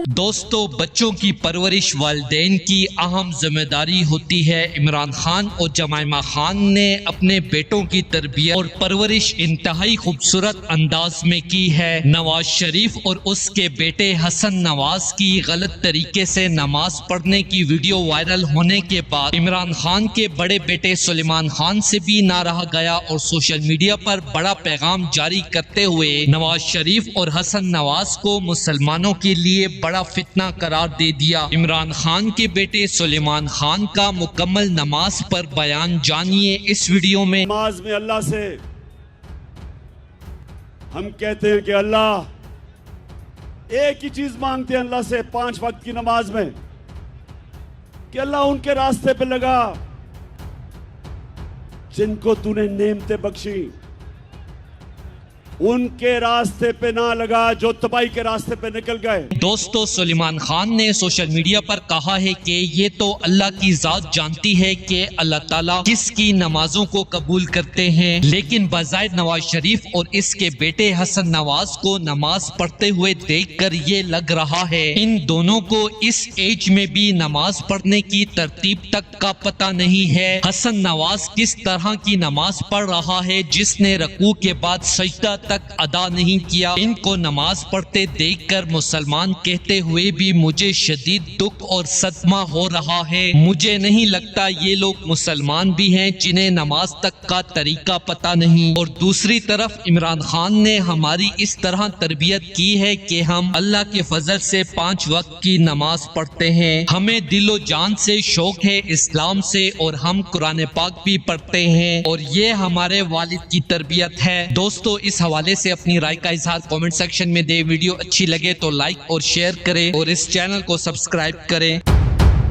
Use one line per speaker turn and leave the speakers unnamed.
دوستو، بچوں کی پرورش والدین کی اہم ذمہ داری ہوتی ہے۔ عمران خان اور جمائمہ خان نے اپنے بیٹوں کی تربیت اور پرورش انتہائی خوبصورت انداز میں کی ہے۔ نواز شریف اور اس کے بیٹے حسن نواز کی غلط طریقے سے نماز پڑھنے کی ویڈیو وائرل ہونے کے بعد عمران خان کے بڑے بیٹے سلیمان خان سے بھی نہ رہا گیا اور سوشل میڈیا پر بڑا پیغام جاری کرتے ہوئے نواز شریف اور حسن نواز کو مسلمانوں کے لیے بڑا فتنہ قرار دے دیا۔ عمران خان کے بیٹے سلیمان خان کا مکمل نماز پر بیان جانیے اس ویڈیو میں۔
نماز میں اللہ سے ہم کہتے ہیں کہ اللہ، ایک ہی چیز مانگتے ہیں اللہ سے 5 وقت کی نماز میں کہ اللہ ان کے راستے پہ لگا جن کو تو نے نعمتیں بخشی، ان کے راستے پہ نہ لگا جو تباہی کے راستے پہ نکل گئے۔
دوستو، سلیمان خان نے سوشل میڈیا پر کہا ہے کہ یہ تو اللہ کی ذات جانتی ہے کہ اللہ تعالیٰ کس کی نمازوں کو قبول کرتے ہیں، لیکن بظاہر نواز شریف اور اس کے بیٹے حسن نواز کو نماز پڑھتے ہوئے دیکھ کر یہ لگ رہا ہے ان دونوں کو اس ایج میں بھی نماز پڑھنے کی ترتیب تک کا پتہ نہیں ہے۔ حسن نواز کس طرح کی نماز پڑھ رہا ہے جس نے رکوع کے بعد سجدہ تک ادا نہیں کیا۔ ان کو نماز پڑھتے دیکھ کر مسلمان کہتے ہوئے بھی مجھے شدید دکھ اور صدمہ ہو رہا ہے۔ مجھے نہیں لگتا یہ لوگ مسلمان بھی ہیں جنہیں نماز تک کا طریقہ پتہ نہیں۔ اور دوسری طرف عمران خان نے ہماری اس طرح تربیت کی ہے کہ ہم اللہ کے فضل سے 5 وقت کی نماز پڑھتے ہیں۔ ہمیں دل و جان سے شوق ہے اسلام سے اور ہم قرآن پاک بھی پڑھتے ہیں اور یہ ہمارے والد کی تربیت ہے۔ دوستو، اس حوالے سے اپنی رائے کا اظہار کامنٹ سیکشن میں دے۔ ویڈیو اچھی لگے تو لائک اور شیئر کریں اور اس چینل کو سبسکرائب کریں۔